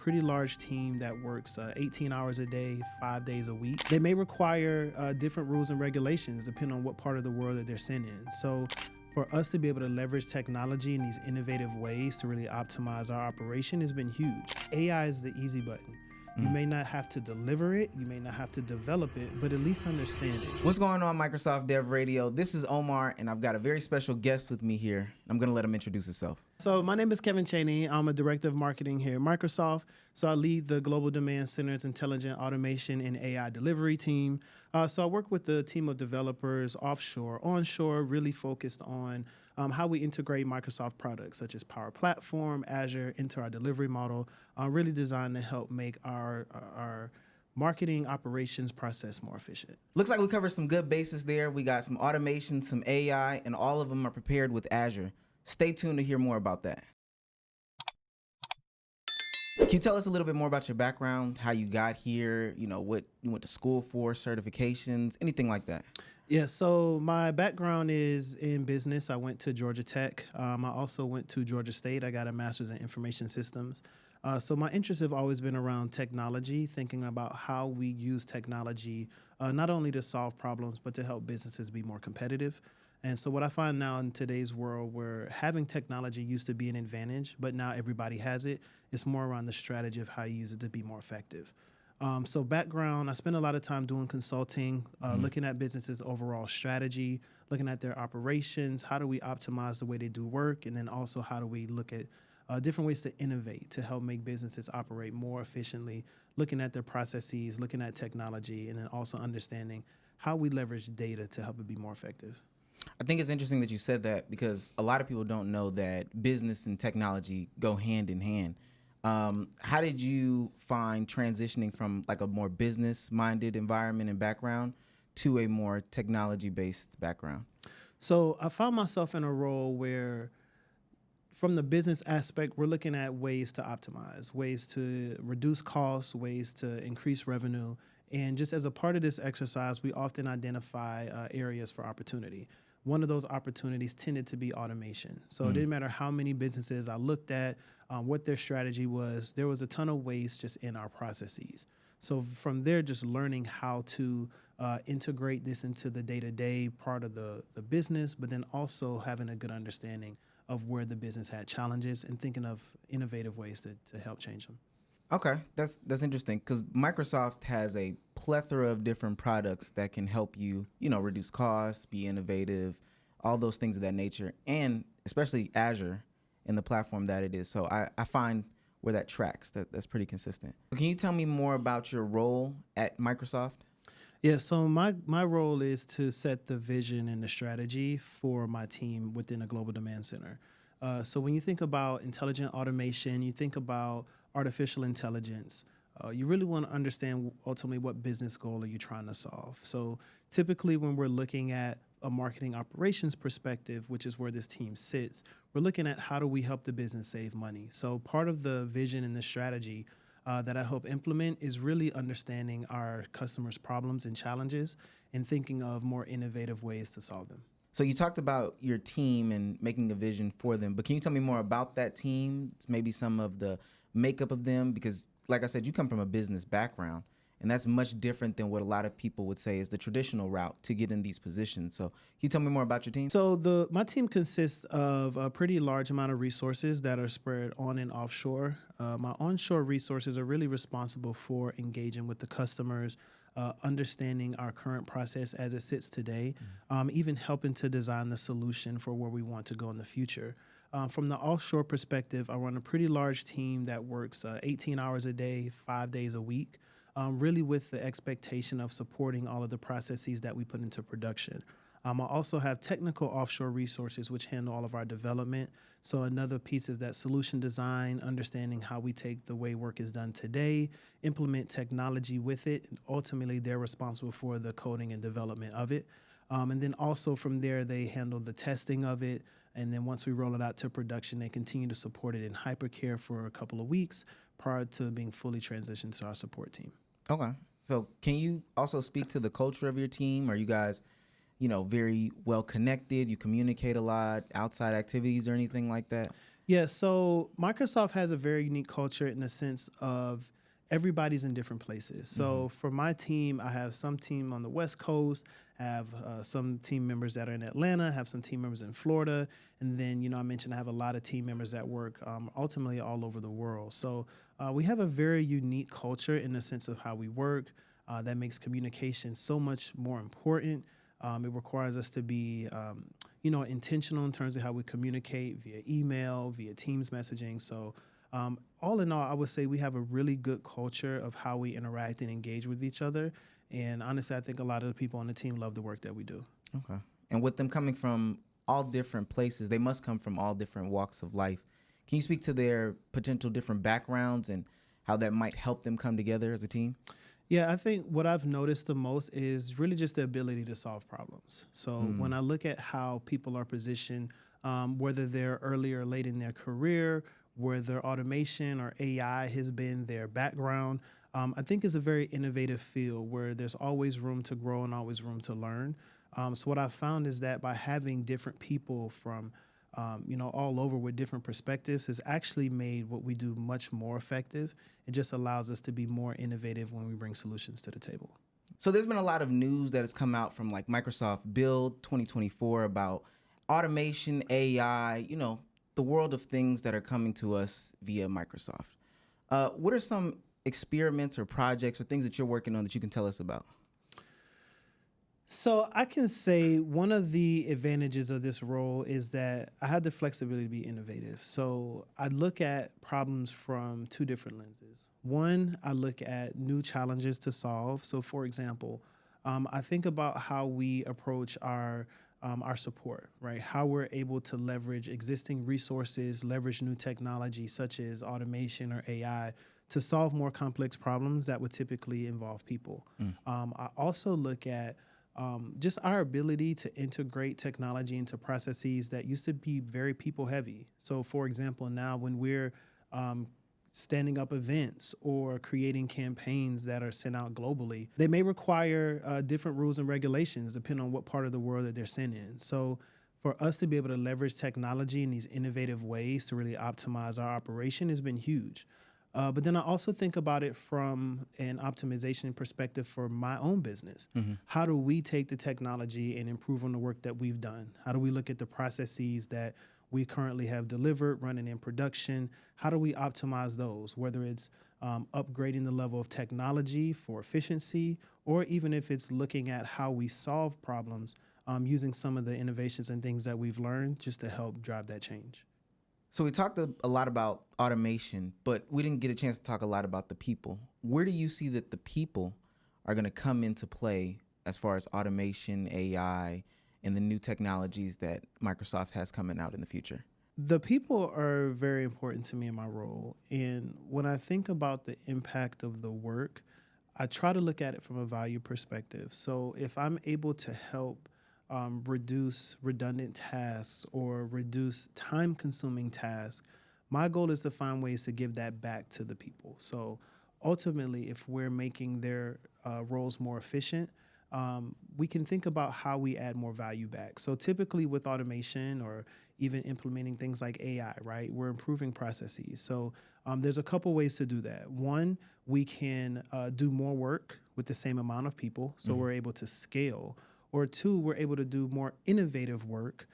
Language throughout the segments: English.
pretty large team that works 18 hours a day, 5 days a week. They may require different rules and regulations depending on what part of the world that they're sent in. So for us to be able to leverage technology in these innovative ways to really optimize our operation has been huge. AI is the easy button. You may not have to deliver it, you may not have to develop it, but at least understand it. What's going on, Microsoft Dev Radio? This is Omar, and I've got a very special guest with me here. I'm going to let him introduce himself. So my name is Kevin Cheney. I'm a director of marketing here at Microsoft. So I lead the Global Demand Center's Intelligent Automation and AI Delivery team. So I work with the team of developers offshore, onshore, really focused on how we integrate Microsoft products such as Power Platform, Azure into our delivery model, really designed to help make our marketing operations process more efficient. Looks like we covered some good bases there. We got some automation, some AI, and all of them are prepared with Azure. Stay tuned to hear more about that. Can you tell us a little bit more about your background, how you got here, what you went to school for, certifications, anything like that? Yeah, so my background is in business. I went to Georgia Tech. I also went to Georgia State. I got a master's in information systems. So my interests have always been around technology, thinking about how we use technology not only to solve problems, but to help businesses be more competitive. And so what I find now in today's world where having technology used to be an advantage, but now everybody has it, it's more around the strategy of how you use it to be more effective. So background, I spend a lot of time doing consulting, looking at businesses' overall strategy, looking at their operations, how do we optimize the way they do work, and then also how do we look at different ways to innovate to help make businesses operate more efficiently, looking at their processes, looking at technology, and then also understanding how we leverage data to help it be more effective. I think it's interesting that you said that because a lot of people don't know that business and technology go hand in hand. How did you find transitioning from like a more business-minded environment and background to a more technology-based background? So I found myself in a role where from the business aspect, we're looking at ways to optimize, ways to reduce costs, ways to increase revenue. And just as a part of this exercise, we often identify areas for opportunity. One of those opportunities tended to be automation. So it didn't matter how many businesses I looked at, what their strategy was, there was a ton of waste just in our processes. So from there, just learning how to integrate this into the day-to-day part of the business, but then also having a good understanding of where the business had challenges and thinking of innovative ways to help change them. Okay, that's interesting because Microsoft has a plethora of different products that can help you, reduce costs, be innovative, all those things of that nature, and especially Azure and the platform that it is. So I find where that tracks, that's pretty consistent. Can you tell me more about your role at Microsoft? Yeah, so my role is to set the vision and the strategy for my team within a global demand center. So when you think about intelligent automation, you think about artificial intelligence, you really want to understand ultimately what business goal are you trying to solve. So typically when we're looking at a marketing operations perspective, which is where this team sits, we're looking at how do we help the business save money. So part of the vision and the strategy that I hope implement is really understanding our customers' problems and challenges and thinking of more innovative ways to solve them. So you talked about your team and making a vision for them, but can you tell me more about that team, maybe some of the makeup of them? Because like I said, you come from a business background, and that's much different than what a lot of people would say is the traditional route to get in these positions. So can you tell me more about your team? So my team consists of a pretty large amount of resources that are spread on and offshore. My onshore resources are really responsible for engaging with the customers, understanding our current process as it sits today, even helping to design the solution for where we want to go in the future. From the offshore perspective, I run a pretty large team that works 18 hours a day, 5 days a week, really with the expectation of supporting all of the processes that we put into production. I also have technical offshore resources which handle all of our development. So another piece is that solution design, understanding how we take the way work is done today, implement technology with it, and ultimately they're responsible for the coding and development of it. And then also from there, they handle the testing of it. And then once we roll it out to production, they continue to support it in hypercare for a couple of weeks prior to being fully transitioned to our support team. Okay. So can you also speak to the culture of your team? Are you guys, very well connected? You communicate a lot, outside activities or anything like that? Yeah, so Microsoft has a very unique culture in the sense of everybody's in different places. Mm-hmm. So for my team, I have some team on the West Coast, I have some team members that are in Atlanta, have some team members in Florida, and then I mentioned I have a lot of team members that work ultimately all over the world. So we have a very unique culture in the sense of how we work. That makes communication so much more important. It requires us to be intentional in terms of how we communicate via email, via Teams messaging. So, all in all, I would say we have a really good culture of how we interact and engage with each other. And honestly, I think a lot of the people on the team love the work that we do. Okay. And with them coming from all different places, they must come from all different walks of life. Can you speak to their potential different backgrounds and how that might help them come together as a team? Yeah, I think what I've noticed the most is really just the ability to solve problems. So when I look at how people are positioned, whether they're early or late in their career, whether automation or AI has been their background, I think it's a very innovative field where there's always room to grow and always room to learn. So what I've found is that by having different people from all over with different perspectives has actually made what we do much more effective. It just allows us to be more innovative when we bring solutions to the table. So there's been a lot of news that has come out from like Microsoft Build 2024 about automation, AI, the world of things that are coming to us via Microsoft. What are some experiments or projects or things that you're working on that you can tell us about? So I can say one of the advantages of this role is that I have the flexibility to be innovative. So I look at problems from two different lenses. One, I look at new challenges to solve. So for example, I think about how we approach our support, right? How we're able to leverage existing resources, leverage new technology such as automation or AI to solve more complex problems that would typically involve people. I also look at just our ability to integrate technology into processes that used to be very people heavy. So, for example, now when we're standing up events or creating campaigns that are sent out globally, they may require different rules and regulations depending on what part of the world that they're sent in. So, for us to be able to leverage technology in these innovative ways to really optimize our operation has been huge. But then I also think about it from an optimization perspective for my own business. How do we take the technology and improve on the work that we've done? How do we look at the processes that we currently have delivered, running in production? How do we optimize those, whether it's upgrading the level of technology for efficiency, or even if it's looking at how we solve problems using some of the innovations and things that we've learned just to help drive that change. So we talked a lot about automation, but we didn't get a chance to talk a lot about the people. Where do you see that the people are going to come into play as far as automation, AI, and the new technologies that Microsoft has coming out in the future? The people are very important to me in my role. And when I think about the impact of the work, I try to look at it from a value perspective. So if I'm able to help reduce redundant tasks or reduce time consuming tasks, my goal is to find ways to give that back to the people. So ultimately, if we're making their roles more efficient, we can think about how we add more value back. So typically with automation or even implementing things like AI, right, we're improving processes. So there's a couple ways to do that. One, we can do more work with the same amount of people, so we're able to scale. Or two, we're able to do more innovative work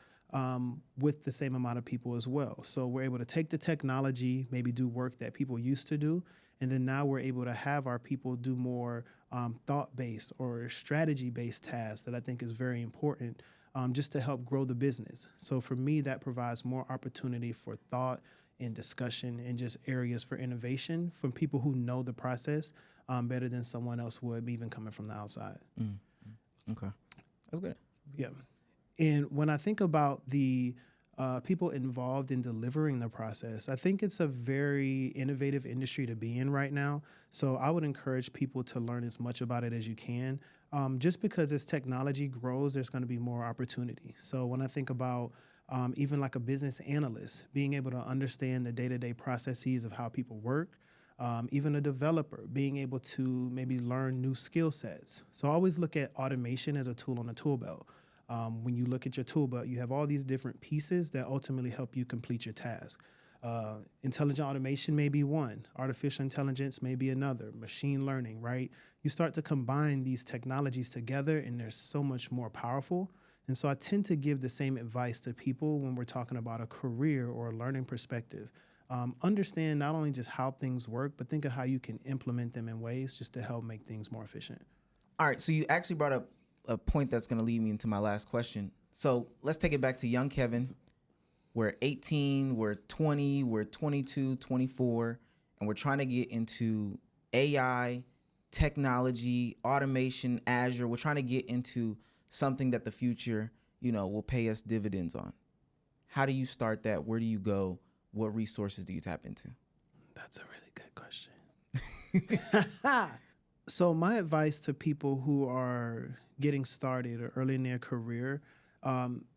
with the same amount of people as well. So we're able to take the technology, maybe do work that people used to do, and then now we're able to have our people do more thought-based or strategy-based tasks that I think is very important just to help grow the business. So for me, that provides more opportunity for thought and discussion and just areas for innovation from people who know the process better than someone else would, even coming from the outside. Okay. That's good. Yeah. And when I think about the people involved in delivering the process, I think it's a very innovative industry to be in right now. So I would encourage people to learn as much about it as you can. Just because as technology grows, there's going to be more opportunity. So when I think about even like a business analyst, being able to understand the day-to-day processes of how people work, even a developer, being able to maybe learn new skill sets. So I always look at automation as a tool on a tool belt. When you look at your tool belt, you have all these different pieces that ultimately help you complete your task. Intelligent automation may be one, artificial intelligence may be another, machine learning, right? You start to combine these technologies together and they're so much more powerful. And so I tend to give the same advice to people when we're talking about a career or a learning perspective. Understand not only just how things work, but think of how you can implement them in ways just to help make things more efficient. All right, so you actually brought up a point that's going to lead me into my last question. So let's take it back to young Kevin. We're 18, we're 20, we're 22, 24, and we're trying to get into AI, technology, automation, Azure. We're trying to get into something that the future, will pay us dividends on. How do you start that? Where do you go? What resources do you tap into? That's a really good question. So my advice to people who are getting started or early in their career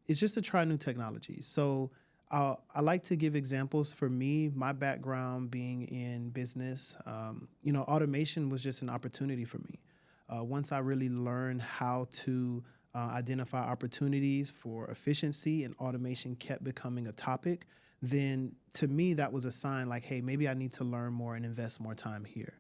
is just to try new technologies. So I like to give examples. For me, my background being in business, automation was just an opportunity for me. Once I really learned how to identify opportunities for efficiency and automation kept becoming a topic, then to me that was a sign like, hey, maybe I need to learn more and invest more time here.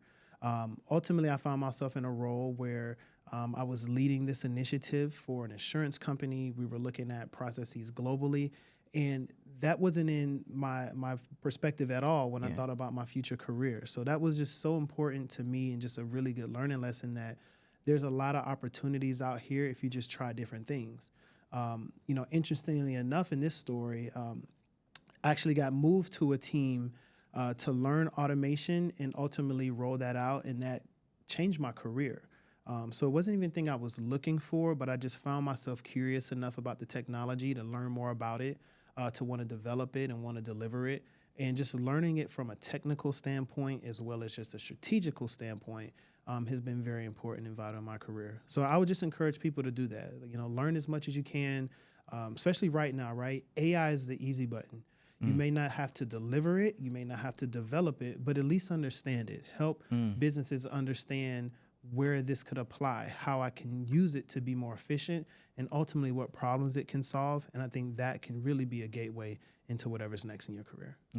Ultimately, I found myself in a role where I was leading this initiative for an insurance company. We were looking at processes globally, and that wasn't in my perspective at all when I thought about my future career. So that was just so important to me and just a really good learning lesson that there's a lot of opportunities out here if you just try different things. Interestingly enough, in this story, I actually got moved to a team to learn automation and ultimately roll that out, and that changed my career. So it wasn't even a thing I was looking for, but I just found myself curious enough about the technology to learn more about it, to want to develop it and want to deliver it. And just learning it from a technical standpoint as well as just a strategical standpoint has been very important and vital in my career. So I would just encourage people to do that. Learn as much as you can, especially right now, right? AI is the easy button. You may not have to deliver it, you may not have to develop it, but at least understand it. Help businesses understand where this could apply, how I can use it to be more efficient, and ultimately what problems it can solve. And I think that can really be a gateway into whatever's next in your career.